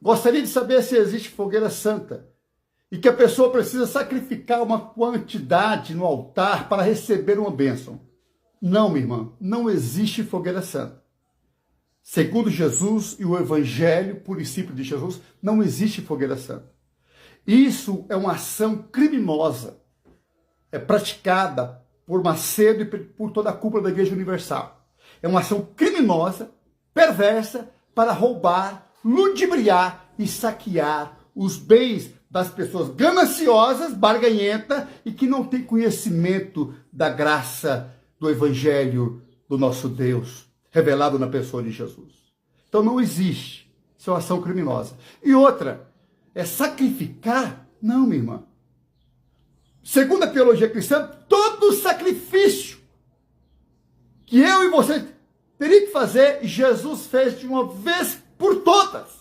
Gostaria de saber se existe fogueira santa e que a pessoa precisa sacrificar uma quantidade no altar para receber uma bênção. Não, minha irmã, não existe fogueira santa. Segundo Jesus e o Evangelho puro e simples de Jesus, não existe fogueira santa. Isso é uma ação criminosa, é praticada por Macedo e por toda a cúpula da Igreja Universal. É uma ação criminosa, perversa, para roubar, ludibriar e saquear os bens das pessoas gananciosas, barganhentas e que não têm conhecimento da graça do Evangelho do nosso Deus, revelado na pessoa de Jesus. Então não existe. Isso é uma ação criminosa. E outra, é sacrificar? Não, minha irmã. Segundo a teologia cristã, todo sacrifício que eu e você teria que fazer, Jesus fez de uma vez por todas.